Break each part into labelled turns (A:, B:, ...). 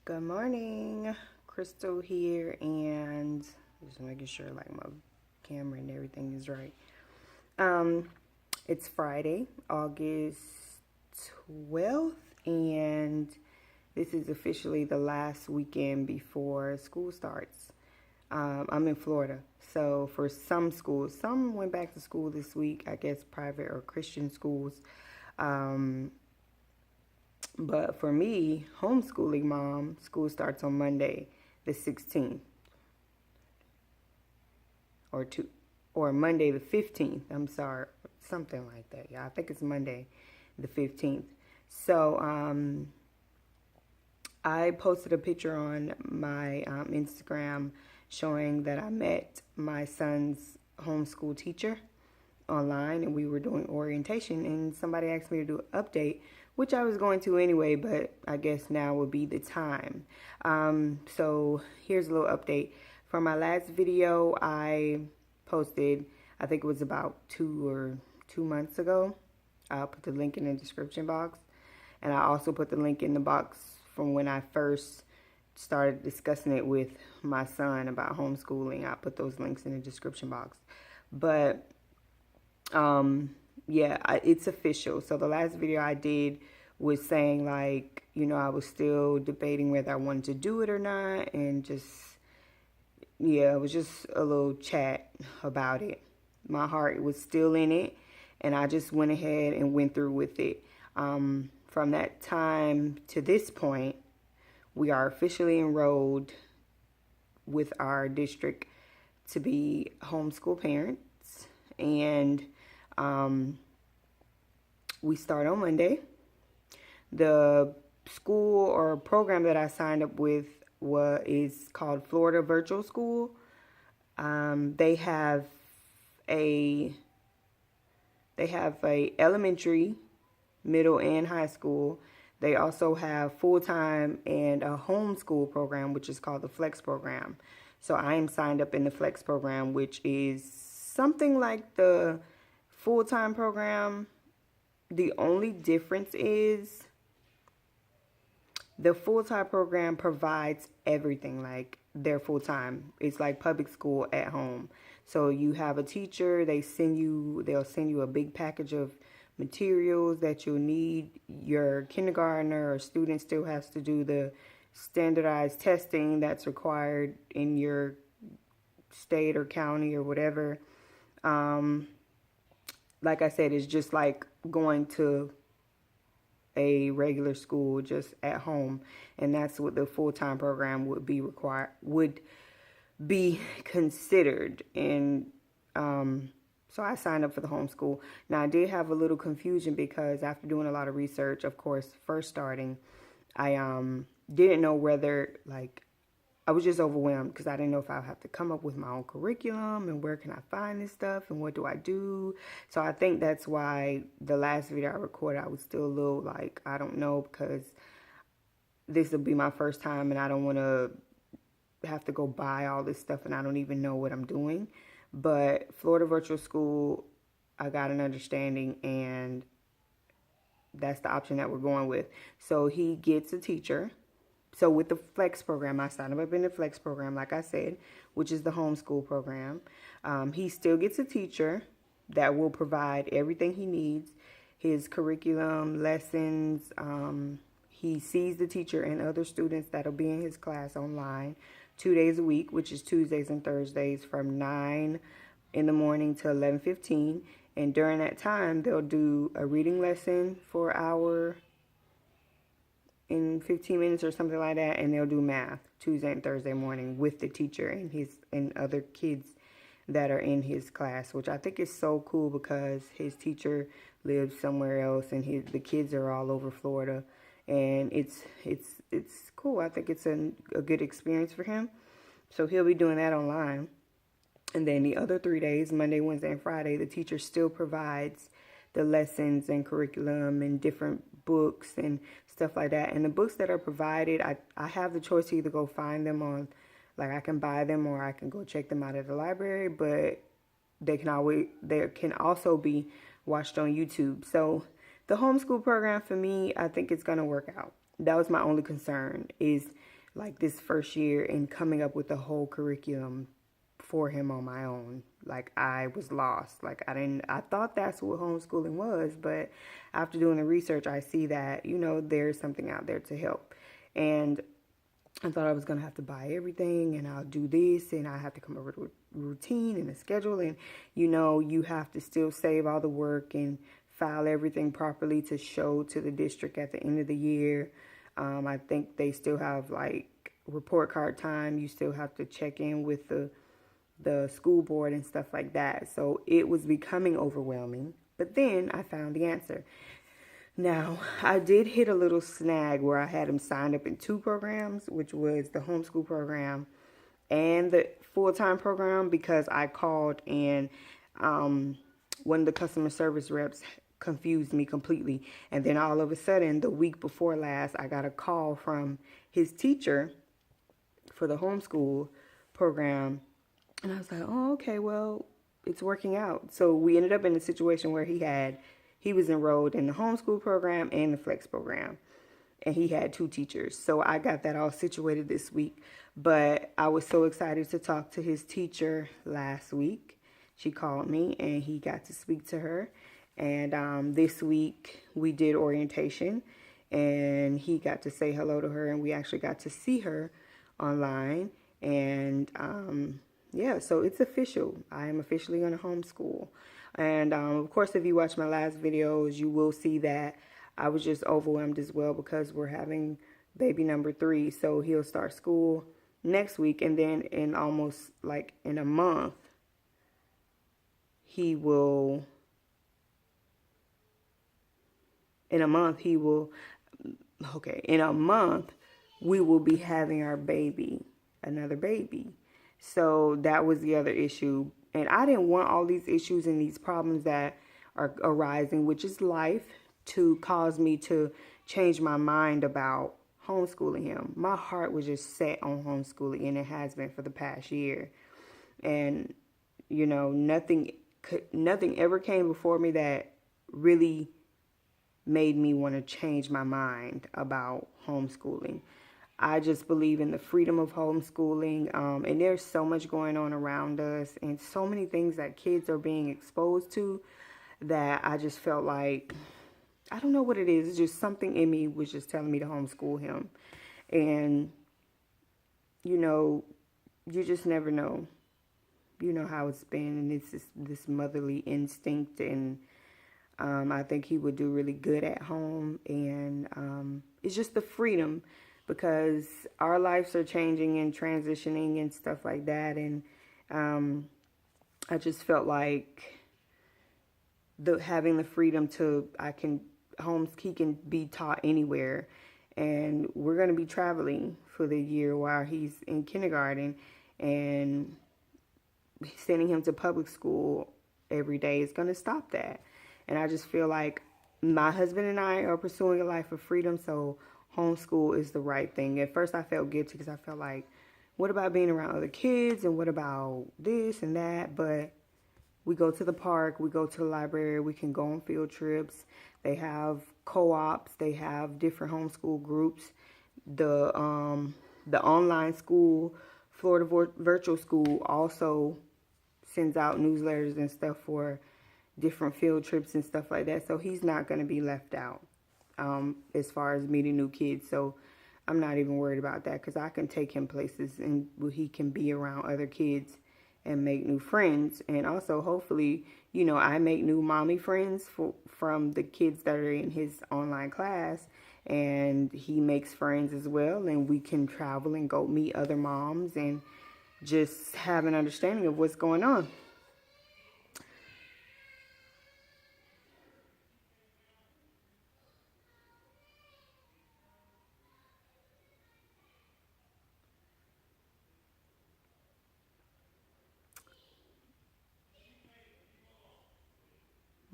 A: Good morning, Crystal here, and just making sure like my camera and everything is right. Um, it's Friday, August 12th, and this is officially the last weekend before school starts. I'm in Florida, so for some schools, some went back to school this week, I guess private or Christian schools. Um, But for me, homeschooling mom, school starts on Monday, the 16th, or two, or Monday the 15th. I'm sorry, something like that. Yeah, I think it's Monday, the 15th. So I posted a picture on my Instagram showing that I met my son's homeschool teacher online and we were doing orientation, and somebody asked me to do an update, which I was going to anyway, but I guess now would be the time. So here's a little update. For my last video I posted, I think it was about 2 months ago. I'll put the link in the description box, and I also put the link in the box from when I first started discussing it with my son about homeschooling. I put those links in the description box. But yeah, it's official. So the last video I did was saying like, I was still debating whether I wanted to do it or not, and just, yeah, it was just a little chat about it. My heart was still in it, and I just went ahead and went through with it. From that time to this point, we are officially enrolled with our district to be homeschool parents, and we start on Monday. The school or program that I signed up with is called Florida Virtual School. They have a elementary, middle, and high school. They also have full-time and a homeschool program, which is called the Flex program. So I am signed up in the Flex program, which is something like the full-time program. The only difference is the full-time program provides everything, like they're full-time. It's like public school at home. So you have a teacher, they'll send you a big package of materials that you'll need. Your kindergartner or student still has to do the standardized testing that's required in your state or county or whatever. Like I said, it's just like going to a regular school just at home, and that's what the full-time program would be considered. And so I signed up for the homeschool. Now I did have a little confusion because after doing a lot of research, of course, first starting, I didn't know whether, like, I was just overwhelmed because I didn't know if I would have to come up with my own curriculum and where can I find this stuff and what do I do. So I think that's why the last video I recorded, I was still a little like, I don't know, because this will be my first time and I don't want to have to go buy all this stuff and I don't even know what I'm doing. But Florida Virtual School, I got an understanding, and that's the option that we're going with. So he gets a teacher. So with the Flex program, I signed up in the Flex program, like I said, which is the homeschool program. He still gets a teacher that will provide everything he needs, his curriculum, lessons. He sees the teacher and other students that'll be in his class online 2 days a week, which is Tuesdays and Thursdays from 9 in the morning to 11:15. And during that time, they'll do a reading lesson for an hour in 15 minutes or something like that, and they'll do math Tuesday and Thursday morning with the teacher and other kids that are in his class, which I think is so cool because his teacher lives somewhere else and the kids are all over Florida, and it's cool. I think it's a good experience for him. So he'll be doing that online. And then the other 3 days, Monday, Wednesday, and Friday, the teacher still provides the lessons and curriculum and different books and stuff like that. And the books that are provided, I have the choice to either go find them on, like I can buy them or I can go check them out at the library, but they can also be watched on YouTube. So the homeschool program for me, I think it's going to work out. that was my only concern, is like this first year and coming up with the whole curriculum for him on my own. Like, I was lost. Like, I thought that's what homeschooling was, but after doing the research, I see that, there's something out there to help. And I thought I was going to have to buy everything, and I'll do this, and I have to come up with a routine and a schedule. And, you have to still save all the work and file everything properly to show to the district at the end of the year. I think they still have like report card time. You still have to check in with the school board and stuff like that. So it was becoming overwhelming. But then I found the answer. Now, I did hit a little snag where I had him signed up in 2 programs, which was the homeschool program and the full-time program, because I called and one of the customer service reps confused me completely. And then all of a sudden, the week before last, I got a call from his teacher for the homeschool program. And I was like, oh, okay, well, it's working out. So we ended up in a situation where he was enrolled in the homeschool program and the flex program. And he had 2 teachers. So I got that all situated this week. But I was so excited to talk to his teacher last week. She called me and he got to speak to her. And this week we did orientation and he got to say hello to her, and we actually got to see her online. And yeah, so it's official. I am officially going to homeschool. And of course, if you watch my last videos, you will see that I was just overwhelmed as well, because we're having baby number 3. So he'll start school next week, and then in almost like in a month, he will we will be having our baby, another baby. So that was the other issue. And I didn't want all these issues and these problems that are arising, which is life, to cause me to change my mind about homeschooling him. My heart was just set on homeschooling, and it has been for the past year. And, nothing ever came before me that really made me want to change my mind about homeschooling. I just believe in the freedom of homeschooling, and there's so much going on around us and so many things that kids are being exposed to that I just felt like, I don't know what it is. It's just something in me was just telling me to homeschool him. And, you just never know. You know how it's been, and it's just this motherly instinct, and I think he would do really good at home. And it's just the freedom, because our lives are changing and transitioning and stuff like that. And I just felt like having the freedom to, he can be taught anywhere. And we're going to be traveling for the year while he's in kindergarten, and sending him to public school every day is going to stop that. And I just feel like my husband and I are pursuing a life of freedom, so homeschool is the right thing. At first I felt guilty, because I felt like, what about being around other kids, and what about this and that? But we go to the park, we go to the library, we can go on field trips. They have co-ops, they have different homeschool groups. The online school, Florida Virtual School, also sends out newsletters and stuff for different field trips and stuff like that. So he's not going to be left out as far as meeting new kids. So I'm not even worried about that, because I can take him places and he can be around other kids and make new friends. And also, hopefully, I make new mommy friends from the kids that are in his online class, and he makes friends as well. And we can travel and go meet other moms and just have an understanding of what's going on.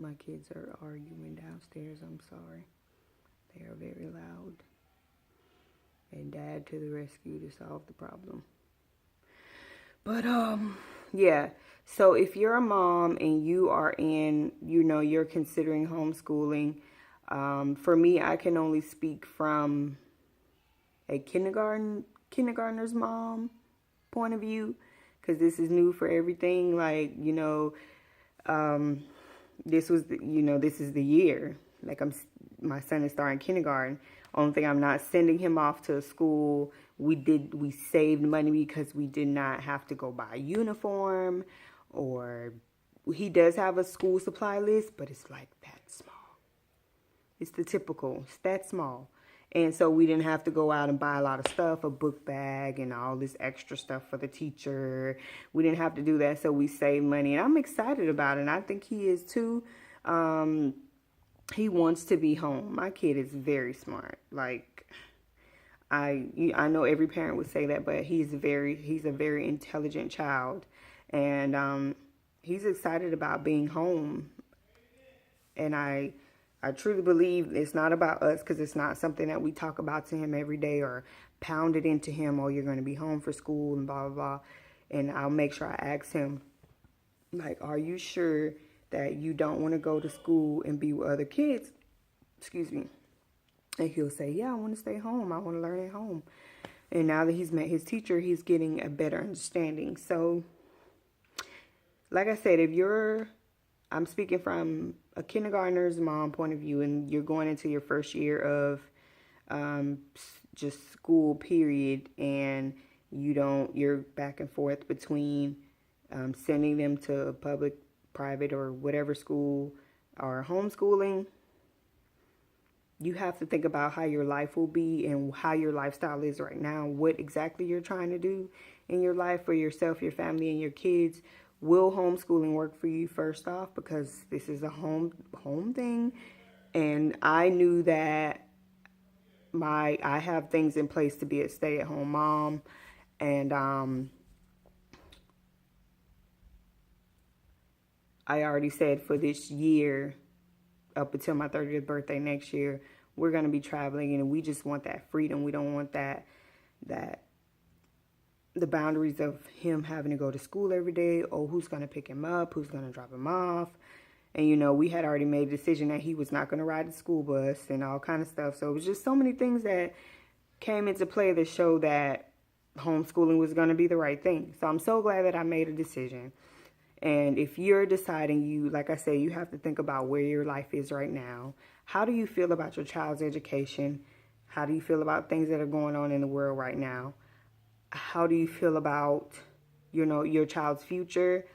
A: My kids are arguing downstairs. I'm sorry. They are very loud. And Dad to the rescue to solve the problem. But, yeah. So if you're a mom and you are you're considering homeschooling, for me, I can only speak from a kindergartner's mom point of view, because this is new for everything. Like, this was, this is the year. Like, my son is starting kindergarten. Only thing, I'm not sending him off to school. We saved money because we did not have to go buy a uniform, or he does have a school supply list, but it's like that small. It's the typical, it's that small. And so we didn't have to go out and buy a lot of stuff, a book bag and all this extra stuff for the teacher. We didn't have to do that, so we saved money. And I'm excited about it, and I think he is too. He wants to be home. My kid is very smart. Like, I know every parent would say that, but he's a very intelligent child. And he's excited about being home. And I truly believe it's not about us, because it's not something that we talk about to him every day or pound it into him, oh, you're going to be home for school and blah, blah, blah. And I'll make sure I ask him, like, are you sure that you don't want to go to school and be with other kids? Excuse me. And he'll say, yeah, I want to stay home. I want to learn at home. And now that he's met his teacher, he's getting a better understanding. So, like I said, I'm speaking from a kindergartner's mom point of view, and you're going into your first year of just school period, and you're back and forth between sending them to public, private, or whatever school, or homeschooling. You have to think about how your life will be and how your lifestyle is right now, what exactly you're trying to do in your life for yourself, your family, and your kids. Will homeschooling work for you first off? Because this is a home thing. And I knew that I have things in place to be a stay-at-home mom. And I already said for this year, up until my 30th birthday next year, we're going to be traveling, and we just want that freedom. We don't want that the boundaries of him having to go to school every day. Oh, who's going to pick him up? Who's going to drop him off? And, we had already made a decision that he was not going to ride the school bus and all kind of stuff. So it was just so many things that came into play that showed that homeschooling was going to be the right thing. So I'm so glad that I made a decision. And if you're deciding, like I say, you have to think about where your life is right now. How do you feel about your child's education? How do you feel about things that are going on in the world right now? How do you feel about, your child's future?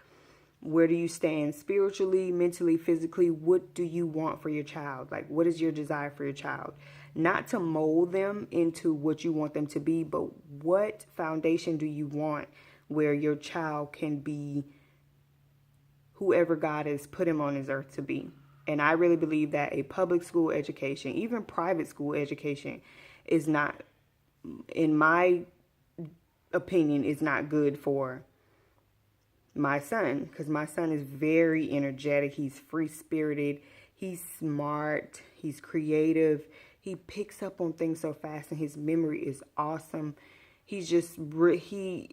A: Where do you stand spiritually, mentally, physically? What do you want for your child? Like, what is your desire for your child? Not to mold them into what you want them to be, but what foundation do you want where your child can be whoever God has put him on this earth to be? And I really believe that a public school education, even private school education, is not, in my opinion, is not good for my son, because my son is very energetic. He's free-spirited. He's smart. He's creative. He picks up on things so fast, and his memory is awesome. He's just, I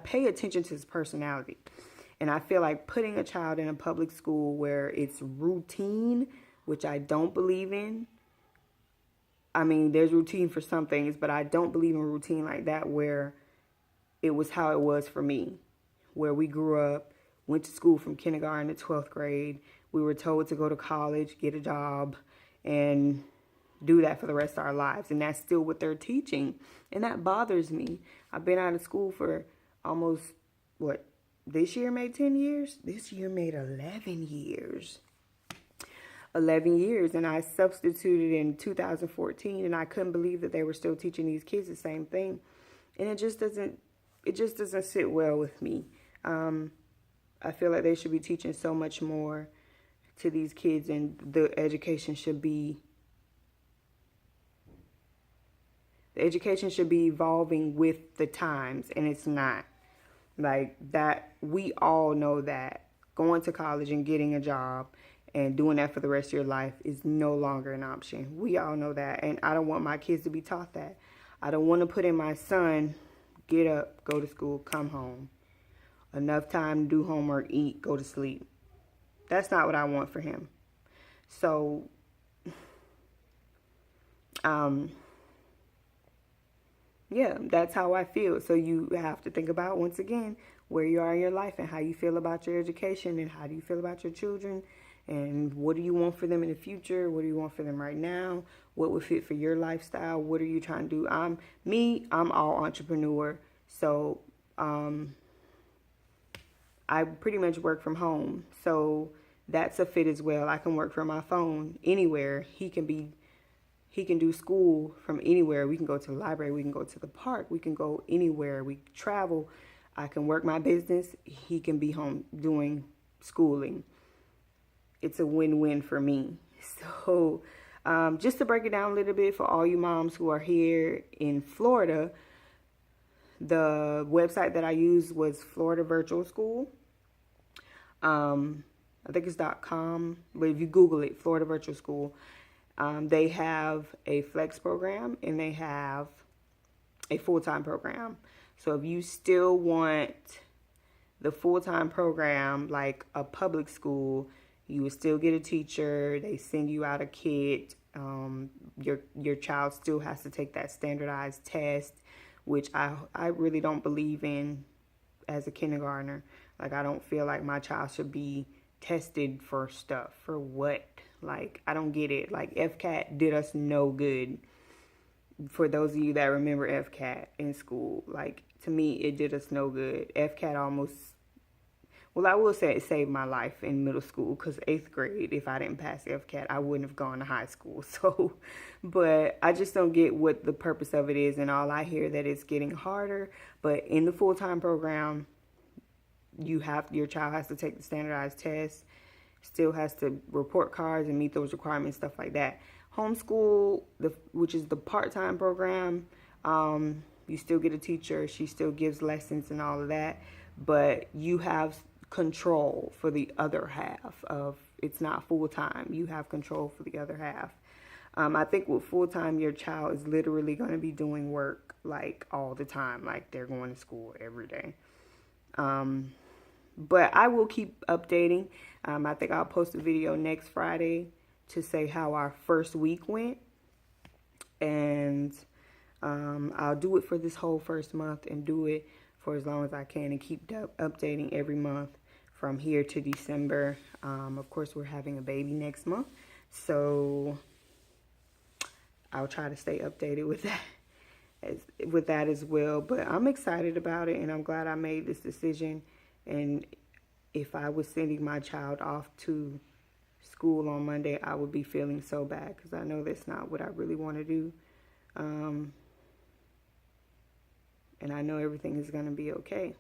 A: pay attention to his personality. And I feel like putting a child in a public school where it's routine, which I don't believe in. I mean, there's routine for some things, but I don't believe in routine like that, where it was how it was for me, where we grew up, went to school from kindergarten to 12th grade. We were told to go to college, get a job, and do that for the rest of our lives. And that's still what they're teaching. And that bothers me. I've been out of school for almost, this year made 10 years? This year made 11 years. 11 years, and I substituted in 2014, and I couldn't believe that they were still teaching these kids the same thing. And it just doesn't sit well with me. I feel like they should be teaching so much more to these kids, and the education should be evolving with the times, and it's not. Like that, we all know that going to college and getting a job and doing that for the rest of your life is no longer an option. We all know that, and I don't want my kids to be taught that. I don't want to put in my son, get up, go to school, come home. Enough time to do homework, eat, go to sleep. That's not what I want for him. So, yeah, that's how I feel. So you have to think about, once again, where you are in your life and how you feel about your education and how do you feel about your children and what do you want for them in the future? What do you want for them right now? What would fit for your lifestyle? What are you trying to do? I'm all entrepreneur. So I pretty much work from home. So that's a fit as well. I can work from my phone anywhere. He can do school from anywhere. We can go to the library. We can go to the park. We can go anywhere. We travel. I can work my business. He can be home doing schooling. It's a win-win for me. So just to break it down a little bit for all you moms who are here in Florida, the website that I used was Florida Virtual School. I think it's .com, but if you Google it, Florida Virtual School, they have a flex program and they have a full-time program. So if you still want the full-time program, like a public school, you would still get a teacher. They send you out a kit. Your child still has to take that standardized test, which I really don't believe in as a kindergartner. Like, I don't feel like my child should be tested for stuff. For what? Like, I don't get it. Like, FCAT did us no good. For those of you that remember FCAT in school, like, to me, it did us no good. FCAT almost, well, I will say it saved my life in middle school, because 8th grade, if I didn't pass FCAT, I wouldn't have gone to high school. So, but I just don't get what the purpose of it is, and all I hear that it's getting harder. But in the full-time program, your child has to take the standardized test, still has to report cards and meet those requirements, stuff like that. Homeschool, which is the part-time program, you still get a teacher. She still gives lessons and all of that, but you have control for the other half of, it's not full-time. You have control for the other half. I think with full-time, your child is literally going to be doing work like all the time, like they're going to school every day. But I will keep updating. I think I'll post a video next Friday to say how our first week went. And I'll do it for this whole first month and do it for as long as I can and keep updating every month from here to December. Of course, we're having a baby next month. So I'll try to stay updated with that as well. But I'm excited about it, and I'm glad I made this decision. And if I was sending my child off to school on Monday, I would be feeling so bad, because I know that's not what I really want to do. And I know everything is going to be okay.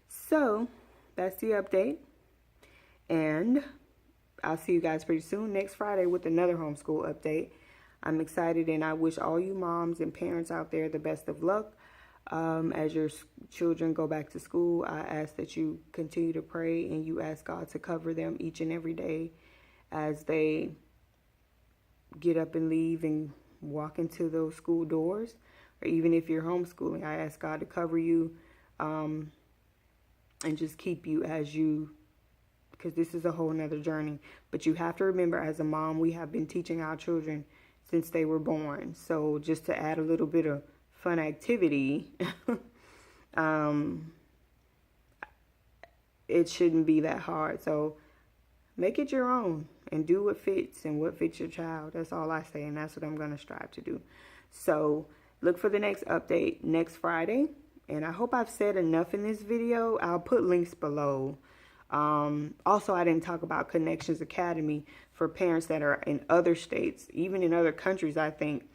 A: So that's the update. And I'll see you guys pretty soon next Friday with another homeschool update. I'm excited, and I wish all you moms and parents out there the best of luck. As your children go back to school, I ask that you continue to pray and you ask God to cover them each and every day as they get up and leave and walk into those school doors. Or even if you're homeschooling, I ask God to cover you and just keep you as you, because this is a whole nother journey. But you have to remember, as a mom, we have been teaching our children since they were born. So just to add a little bit of fun activity, it shouldn't be that hard. So make it your own and do what fits and what fits your child. That's all I say, and that's what I'm going to strive to do. So look for the next update next Friday, and I hope I've said enough in this video. I'll put links below. Also, I didn't talk about Connections Academy for parents that are in other states, even in other countries. I think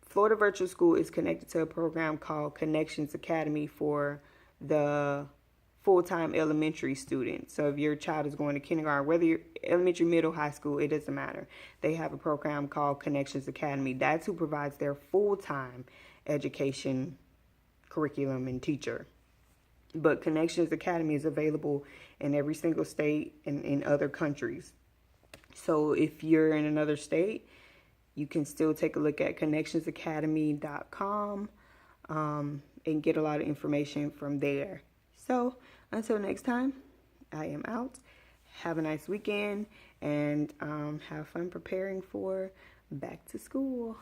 A: Florida Virtual School is connected to a program called Connections Academy for the full-time elementary students. So if your child is going to kindergarten, whether you're elementary, middle, high school, it doesn't matter. They have a program called Connections Academy. That's who provides their full-time education curriculum and teacher. But Connections Academy is available in every single state and in other countries. So if you're in another state, you can still take a look at connectionsacademy.com and get a lot of information from there. So until next time, I am out. Have a nice weekend and have fun preparing for back to school.